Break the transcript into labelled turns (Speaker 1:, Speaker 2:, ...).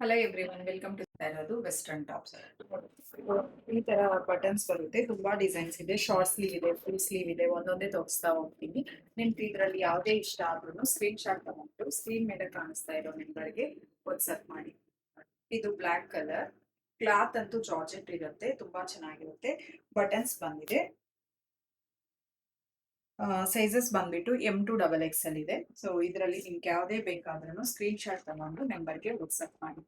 Speaker 1: Hello everyone, welcome to ಇರೋದು western tops. ಈ ತರ ಬಟನ್ಸ್ ಬರುತ್ತೆ, ತುಂಬಾ ಡಿಸೈನ್ಸ್ ಇದೆ. ಶಾರ್ಟ್ ಸ್ಲೀವ್ ಇದೆ, ಫುಲ್ ಸ್ಲೀವ್ ಇದೆ. ಒಂದೊಂದೇ ತೋರಿಸ್ತಾ ಹೋಗ್ತೀನಿ. ನಿಮ್ಗೆ ಇದ್ರಲ್ಲಿ ಯಾವುದೇ ಇಷ್ಟ ಆದ್ರೂ ಸ್ಕ್ರೀನ್ ಶಾಟ್ ತಗೊಂಡು ಸ್ಕ್ರೀನ್ ಮೇಲೆ ಕಾಣಿಸ್ತಾ ಇರೋ ನಿಮ್ಗಳಿಗೆ ವಾಟ್ಸ್ಆಪ್ ಮಾಡಿ. ಇದು ಬ್ಲ್ಯಾಕ್ ಕಲರ್, ಕ್ಲಾತ್ ಅಂತೂ ಜಾರ್ಜೆಟ್ ಇರುತ್ತೆ, ತುಂಬಾ ಚೆನ್ನಾಗಿರುತ್ತೆ. ಬಟನ್ಸ್ ಬಂದಿದೆ. ಸೈಜಸ್ ಬಂದ್ಬಿಟ್ಟು M2 XXL ಇದೆ. ಸೊ ಇದರಲ್ಲಿ ನಿಮ್ಗೆ ಯಾವುದೇ ಬೇಕಾದ್ರೂ ಸ್ಕ್ರೀನ್ ಶಾಟ್ ತಗೊಂಡು ನಂಬರ್ಗೆ ವಾಟ್ಸ್ಆಪ್ ಮಾಡಿ.